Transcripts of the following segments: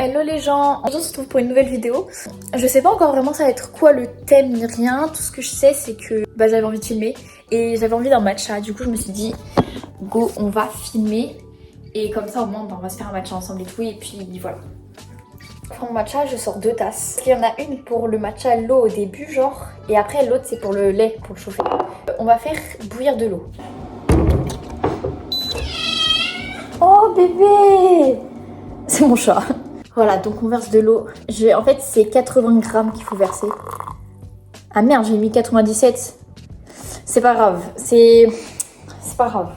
Hello les gens, aujourd'hui on se retrouve pour une nouvelle vidéo. Je sais pas encore vraiment ça va être quoi le thème ni rien, tout ce que je sais c'est que j'avais envie de filmer et j'avais envie d'un matcha. Du coup je me suis dit go on va filmer et comme ça au moins on va se faire un matcha ensemble et tout et puis voilà. Pour mon matcha je sors 2 tasses. Il y en a une pour le matcha l'eau au début genre et après l'autre c'est pour le lait pour le chauffer. On va faire bouillir de l'eau. Oh bébé! C'est mon chat. Voilà, donc on verse de l'eau. En fait, c'est 80 grammes qu'il faut verser. Ah merde, j'ai mis 97. C'est pas grave. C'est pas grave.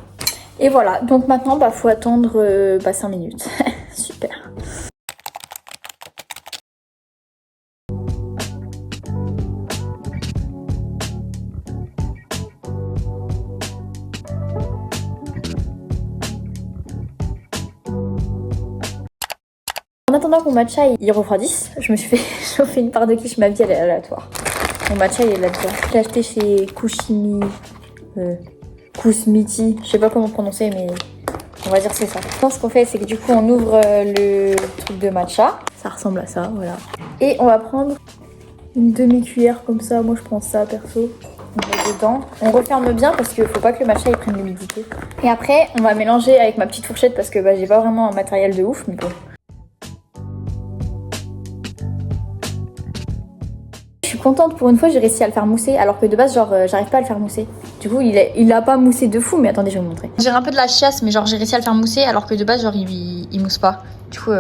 Et voilà, donc maintenant, faut attendre 5 minutes. Super. En attendant que mon matcha il refroidisse, je me suis fait chauffer une part de quiche. Ma vie elle est aléatoire. Mon matcha il est là-dedans. Je l'ai acheté chez Kousmiti. Je sais pas comment prononcer mais on va dire c'est ça. Ce qu'on fait c'est que du coup on ouvre le truc de matcha. Ça ressemble à ça, voilà. Et on va prendre une demi-cuillère comme ça. Moi je prends ça perso. On met dedans. On referme bien parce qu'il faut pas que le matcha il prenne l'humidité. Et après on va mélanger avec ma petite fourchette parce que j'ai pas vraiment un matériel de ouf mais bon. Je suis contente, pour une fois j'ai réussi à le faire mousser alors que de base j'arrive pas à le faire mousser. Du coup il a pas moussé de fou mais attendez je vais vous montrer. J'ai un peu de la chiasse mais j'ai réussi à le faire mousser alors que de base il mousse pas. Du coup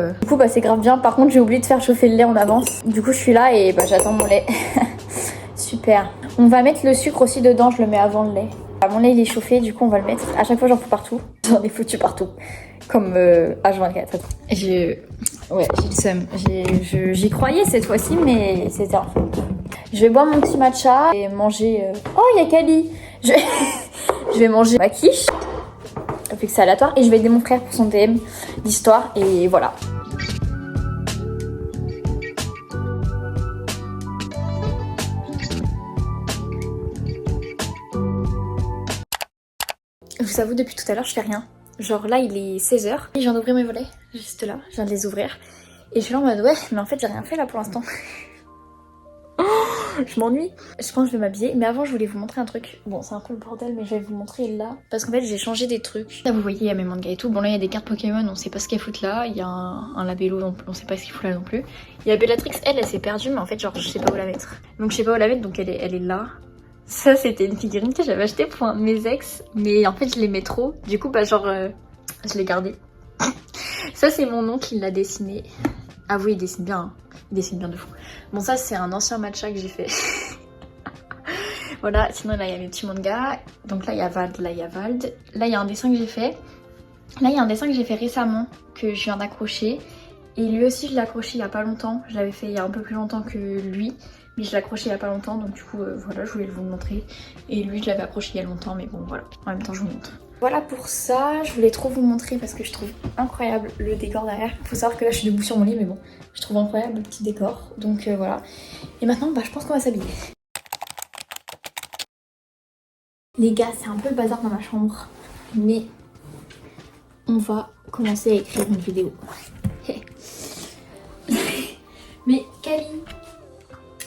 c'est grave bien. Par contre j'ai oublié de faire chauffer le lait en avance. Du coup je suis là et j'attends mon lait. Super. On va mettre le sucre aussi dedans, je le mets avant le lait. Mon lait il est chauffé du coup on va le mettre. À chaque fois j'en fous partout. J'en ai foutu partout. Comme H24. J'ai le seum. J'y croyais cette fois-ci mais c'était un fait. Je vais boire mon petit matcha et manger... Oh, il y a Kali. Je vais manger ma quiche. Ça fait que c'est aléatoire. Et je vais aider mon frère pour son thème d'histoire. Et voilà. Je vous avoue, depuis tout à l'heure, je fais rien. Genre là, il est 16h. Et je viens d'ouvrir mes volets. Juste là. Je viens de les ouvrir. Et je suis là en mode ouais, mais en fait, j'ai rien fait là pour l'instant. Je m'ennuie. Je pense que je vais m'habiller. Mais avant, je voulais vous montrer un truc. Bon, c'est un peu le bordel, mais je vais vous montrer là. Parce qu'en fait, j'ai changé des trucs. Là, vous voyez, il y a mes mangas et tout. Bon, là, il y a des cartes Pokémon, on sait pas ce qu'elles foutent là. Il y a un labello, on sait pas ce qu'il fout là non plus. Il y a Bellatrix, elle s'est perdue, mais en fait, je sais pas où la mettre. Donc, je sais pas où la mettre, donc elle est là. Ça, c'était une figurine que j'avais achetée pour un de mes ex. Mais en fait, je l'aimais trop. Du coup, je l'ai gardée. Ça, c'est mon oncle qui l'a dessiné. Ah oui, il dessine bien, hein. Il dessine bien de fou. Bon, ça, c'est un ancien matcha que j'ai fait. Voilà, sinon, là, il y a mes petits mangas. Donc là, il y a Vald, là, il y a Vald. Là, il y a un dessin que j'ai fait. Là, il y a un dessin que j'ai fait récemment, que je viens d'accrocher. Et lui aussi, je l'ai accroché il y a pas longtemps. Je l'avais fait il y a un peu plus longtemps que lui. Mais je l'ai accroché il y a pas longtemps. Donc du coup, voilà, je voulais vous le montrer. Et lui, je l'avais accroché il y a longtemps. Mais bon, voilà. En même temps, je vous montre. Voilà pour ça, je voulais trop vous montrer parce que je trouve incroyable le décor derrière. Faut savoir que là je suis debout sur mon lit mais bon, je trouve incroyable le petit décor. Donc voilà. Et maintenant je pense qu'on va s'habiller. Les gars, c'est un peu le bazar dans ma chambre. Mais on va commencer à écrire une vidéo. Mais Kali,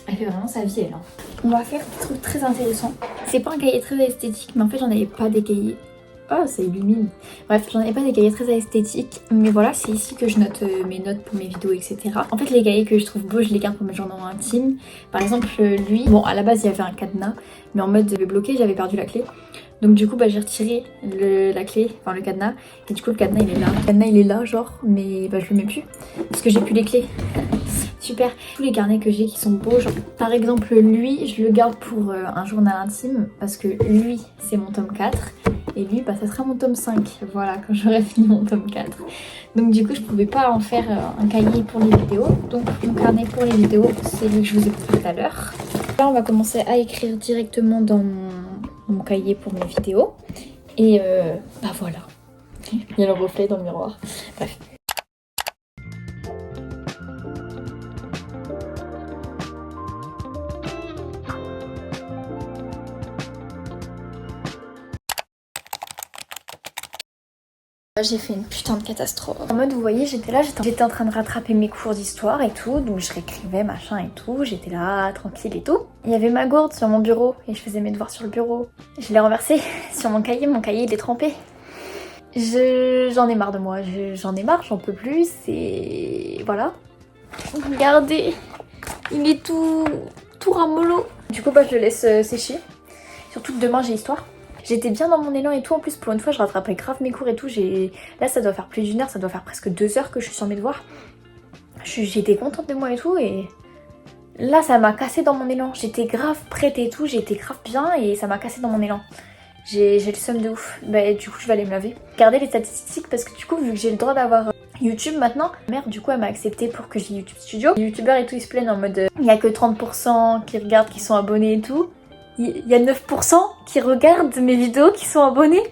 elle fait vraiment sa vie elle. Hein. On va faire des trucs très intéressants. C'est pas un cahier très esthétique mais en fait j'en avais pas des cahiers. Oh, ça illumine. Bref, j'en ai pas des cahiers très esthétiques, mais voilà, c'est ici que je note mes notes pour mes vidéos, etc. En fait, les cahiers que je trouve beaux, je les garde pour mes journaux intimes. Par exemple, lui, bon, à la base, il y avait un cadenas, mais en mode bloqué, j'avais perdu la clé. Donc du coup, j'ai retiré la clé, enfin le cadenas, et du coup, le cadenas, il est là. Le cadenas, il est là, genre, mais je le mets plus, parce que j'ai plus les clés. Super. Tous les carnets que j'ai qui sont beaux, genre par exemple lui je le garde pour un journal intime parce que lui c'est mon tome 4 et lui ça sera mon tome 5, voilà, quand j'aurai fini mon tome 4. Donc du coup je pouvais pas en faire un cahier pour les vidéos, donc mon carnet pour les vidéos c'est lui que je vous ai montré tout à l'heure. Là on va commencer à écrire directement dans mon cahier pour mes vidéos et voilà, il y a le reflet dans le miroir, bref. J'ai fait une putain de catastrophe. En mode, vous voyez, j'étais là, j'étais en train de rattraper mes cours d'histoire et tout, donc je réécrivais machin et tout, j'étais là, tranquille et tout. Il y avait ma gourde sur mon bureau et je faisais mes devoirs sur le bureau. Je l'ai renversé sur mon cahier il est trempé. J'en ai marre de moi, j'en ai marre, j'en peux plus, et voilà. Regardez, il est tout ramollo. Du coup, je le laisse sécher. Surtout que demain j'ai histoire. J'étais bien dans mon élan et tout, en plus pour une fois je rattrapais grave mes cours et tout. Là ça doit faire plus d'1 heure, ça doit faire presque 2 heures que je suis sur mes devoirs. J'étais contente de moi et tout, et là ça m'a cassé dans mon élan. J'étais grave prête et tout, j'étais grave bien et ça m'a cassé dans mon élan. J'ai le seum de ouf. Bah du coup je vais aller me laver. Regardez les statistiques parce que du coup vu que j'ai le droit d'avoir YouTube maintenant, ma mère du coup elle m'a accepté pour que j'ai YouTube Studio. Les youtubeurs et tout ils se plaignent en mode il y a que 30% qui regardent, qui sont abonnés et tout. Il y a 9% qui regardent mes vidéos, qui sont abonnés.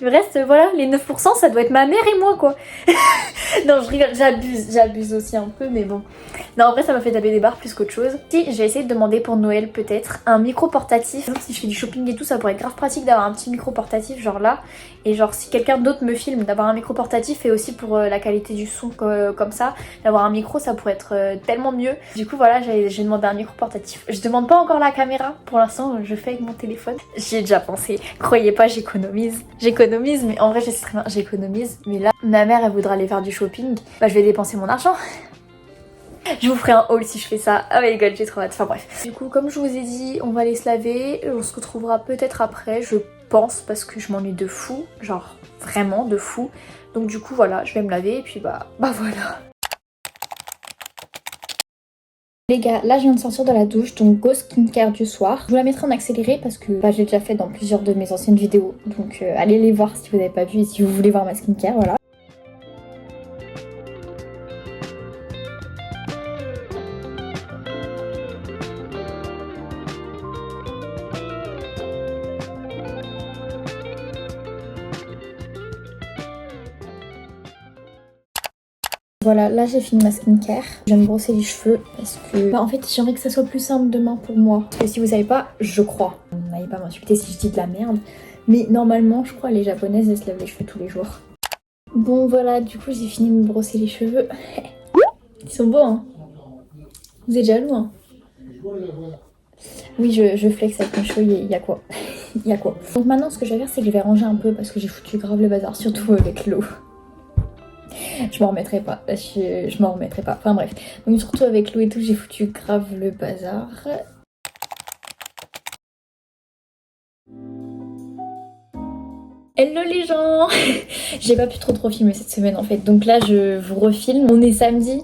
Le reste, voilà, les 9% ça doit être ma mère et moi quoi. Non je rigole, j'abuse aussi un peu mais bon. Non en vrai ça m'a fait taper des barres plus qu'autre chose. Si j'ai essayé de demander pour Noël peut-être un micro portatif. Si je fais du shopping et tout ça pourrait être grave pratique d'avoir un petit micro portatif genre là. Et genre si quelqu'un d'autre me filme d'avoir un micro portatif, et aussi pour la qualité du son comme ça, d'avoir un micro ça pourrait être tellement mieux. Du coup voilà j'ai demandé un micro portatif. Je demande pas encore la caméra pour l'instant, je fais avec mon téléphone. J'y ai déjà pensé, croyez pas j'économise, mais en vrai je sais très bien j'économise. Mais là ma mère elle voudra aller faire du shopping, bah je vais dépenser mon argent. Je vous ferai un haul si je fais ça. Oh my god, j'ai trop hâte. Enfin bref. Du coup, comme je vous ai dit, on va aller se laver. On se retrouvera peut-être après, je pense, parce que je m'ennuie de fou. Genre, vraiment de fou. Donc du coup, voilà, je vais me laver et puis bah voilà. Les gars, là je viens de sortir de la douche, donc go skincare du soir. Je vous la mettrai en accéléré parce que je l'ai déjà fait dans plusieurs de mes anciennes vidéos. Donc allez les voir si vous n'avez pas vu et si vous voulez voir ma skincare, voilà. Voilà, là j'ai fini ma skincare. Je vais me brosser les cheveux parce que en fait j'aimerais que ça soit plus simple demain pour moi. Parce que si vous savez pas, je crois, n'allez pas m'insulter si je dis de la merde, mais normalement je crois les japonaises elles se lavent les cheveux tous les jours. Bon voilà, du coup j'ai fini de me brosser les cheveux. Ils sont beaux hein. Vous êtes jaloux hein. Oui je flex avec mes cheveux, il y a quoi. Il y a quoi. Donc maintenant ce que je vais faire c'est que je vais ranger un peu parce que j'ai foutu grave le bazar, surtout avec l'eau. Je m'en remettrai pas, je m'en remettrai pas, enfin bref. Donc surtout avec l'eau et tout, j'ai foutu grave le bazar. Hello les gens. J'ai pas pu trop filmer cette semaine en fait, donc là je vous refilme. On est samedi.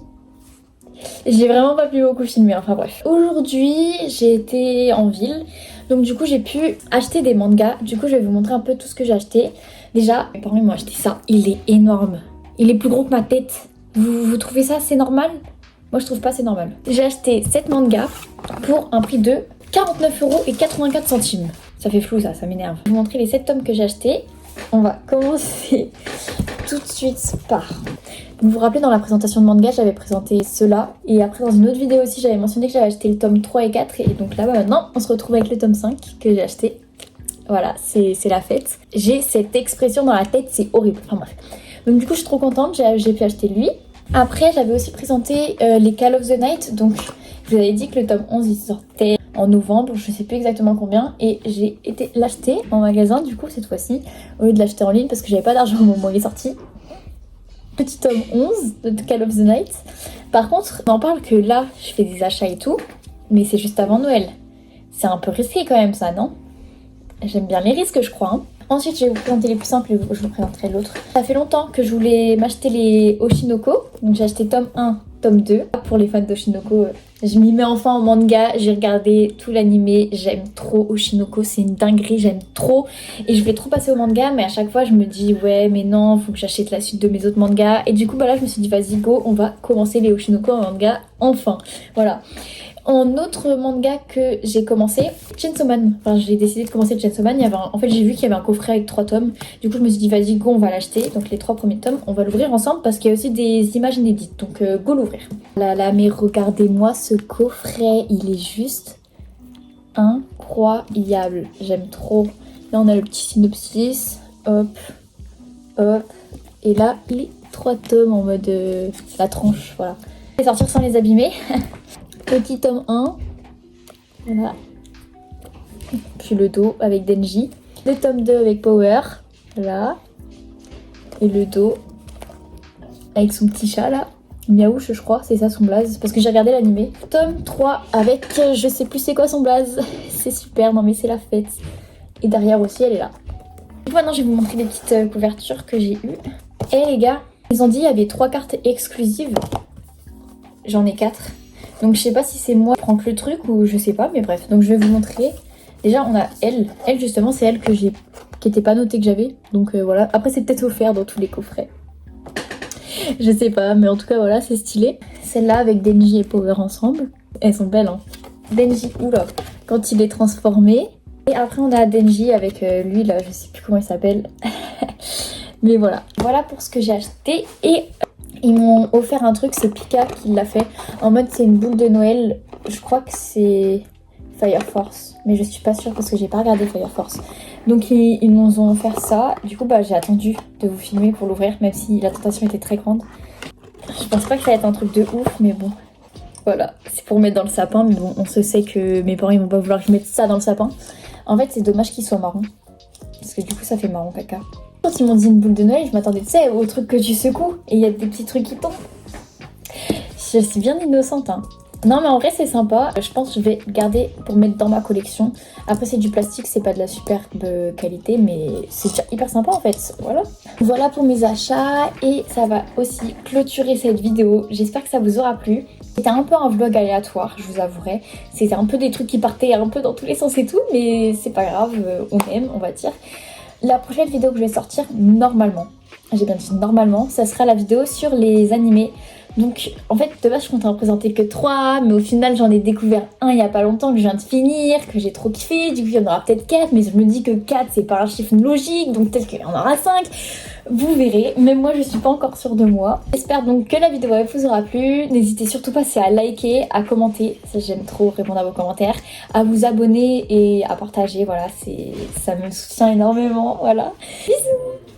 J'ai vraiment pas pu beaucoup filmer, enfin bref. Aujourd'hui j'ai été en ville, donc du coup j'ai pu acheter des mangas. Du coup je vais vous montrer un peu tout ce que j'ai acheté. Déjà, mes parents m'ont acheté ça, il est énorme. Il est plus gros que ma tête. Vous trouvez ça c'est normal? Moi je trouve pas c'est normal. J'ai acheté 7 mangas pour un prix de 49,84 €. Ça fait flou ça m'énerve. Je vais vous montrer les 7 tomes que j'ai achetés. On va commencer tout de suite par... Vous vous rappelez dans la présentation de manga j'avais présenté cela. Et après dans une autre vidéo aussi j'avais mentionné que j'avais acheté le tome 3 et 4. Et donc là maintenant on se retrouve avec le tome 5 que j'ai acheté. Voilà, c'est la fête. J'ai cette expression dans la tête, c'est horrible. Enfin bref. Donc du coup je suis trop contente, j'ai pu acheter lui. Après j'avais aussi présenté les Call of the Night. Donc je vous avais dit que le tome 11 il sortait en novembre, je sais plus exactement combien. Et j'ai été l'acheter en magasin du coup cette fois-ci, au lieu de l'acheter en ligne parce que j'avais pas d'argent au moment où il est sorti. Petit tome 11 de Call of the Night. Par contre on en parle que là je fais des achats et tout, mais c'est juste avant Noël. C'est un peu risqué quand même ça, non? J'aime bien les risques je crois hein. Ensuite, je vais vous présenter les plus simples et je vous présenterai l'autre. Ça fait longtemps que je voulais m'acheter les Oshinoko. Donc j'ai acheté tome 1, tome 2. Pour les fans d'Oshinoko, je m'y mets enfin en manga. J'ai regardé tout l'animé. J'aime trop Oshinoko, c'est une dinguerie, j'aime trop. Et je vais trop passer au manga, mais à chaque fois je me dis ouais mais non, faut que j'achète la suite de mes autres mangas. Et du coup bah là je me suis dit vas-y go, on va commencer les Oshinoko en manga enfin. Voilà. En autre manga que j'ai commencé, Chainsaw Man. Enfin, j'ai décidé de commencer Chainsaw Man. En fait, j'ai vu qu'il y avait un coffret avec 3 tomes. Du coup, je me suis dit, vas-y, go, on va l'acheter. Donc, les 3 premiers tomes, on va l'ouvrir ensemble parce qu'il y a aussi des images inédites. Donc, go l'ouvrir. Là, mais regardez-moi ce coffret. Il est juste incroyable. J'aime trop. Là, on a le petit synopsis. Hop. Hop. Et là, les 3 tomes en mode la tranche, voilà. Je vais sortir sans les abîmer. Petit tome 1. Voilà. Puis le dos avec Denji. Le tome 2 avec Power. Là. Et le dos avec son petit chat là. Miaouche, je crois, c'est ça son blaze. Parce que j'ai regardé l'animé. Tome 3 avec je sais plus c'est quoi son blaze. C'est super, non mais c'est la fête. Et derrière aussi, elle est là. Maintenant, je vais vous montrer des petites couvertures que j'ai eues. Et les gars, ils ont dit qu'il y avait 3 cartes exclusives. J'en ai 4. Donc je sais pas si c'est moi qui prends que le truc ou je sais pas, mais bref. Donc je vais vous montrer. Déjà, on a elle. Elle, justement, c'est elle que j'ai, qui était pas notée que j'avais. Donc voilà. Après, c'est peut-être offert dans tous les coffrets. Je sais pas, mais en tout cas, voilà, c'est stylé. Celle-là avec Denji et Power ensemble. Elles sont belles, hein. Denji, oula, quand il est transformé. Et après, on a Denji avec lui, là, je sais plus comment il s'appelle. Mais voilà. Voilà pour ce que j'ai acheté. Et ils m'ont offert un truc, c'est Pika qui l'a fait. En mode, c'est une boule de Noël. Je crois que c'est Fire Force. Mais je suis pas sûre parce que j'ai pas regardé Fire Force. Donc ils nous ont offert ça. Du coup, bah, j'ai attendu de vous filmer pour l'ouvrir, même si la tentation était très grande. Je pense pas que ça va être un truc de ouf, mais bon. Voilà, c'est pour mettre dans le sapin. Mais bon, on se sait que mes parents, ils vont pas vouloir que je mette ça dans le sapin. En fait, c'est dommage qu'il soit marron. Parce que du coup, ça fait marron caca. Quand ils m'ont dit une boule de Noël, je m'attendais, tu sais, au truc que tu secoues. Et il y a des petits trucs qui tombent. Je suis bien innocente, hein. Non mais en vrai c'est sympa, je pense que je vais garder pour mettre dans ma collection. Après c'est du plastique, c'est pas de la superbe qualité mais c'est déjà hyper sympa en fait, voilà. Voilà pour mes achats et ça va aussi clôturer cette vidéo. J'espère que ça vous aura plu. C'était un peu un vlog aléatoire, je vous avouerai. C'était un peu des trucs qui partaient un peu dans tous les sens et tout, mais c'est pas grave, on aime, on va dire. La prochaine vidéo que je vais sortir, normalement, j'ai bien dit normalement, ça sera la vidéo sur les animés. Donc en fait de base je comptais en présenter que 3, mais au final j'en ai découvert un il y a pas longtemps que je viens de finir, que j'ai trop kiffé, du coup il y en aura peut-être 4, mais je me dis que 4 c'est pas un chiffre logique, donc peut-être qu'il y en aura 5, vous verrez, même moi je suis pas encore sûre de moi. J'espère donc que la vidéo vous aura plu, n'hésitez surtout pas à liker, à commenter, ça j'aime trop répondre à vos commentaires, à vous abonner et à partager, voilà, ça me soutient énormément, voilà. Bisous.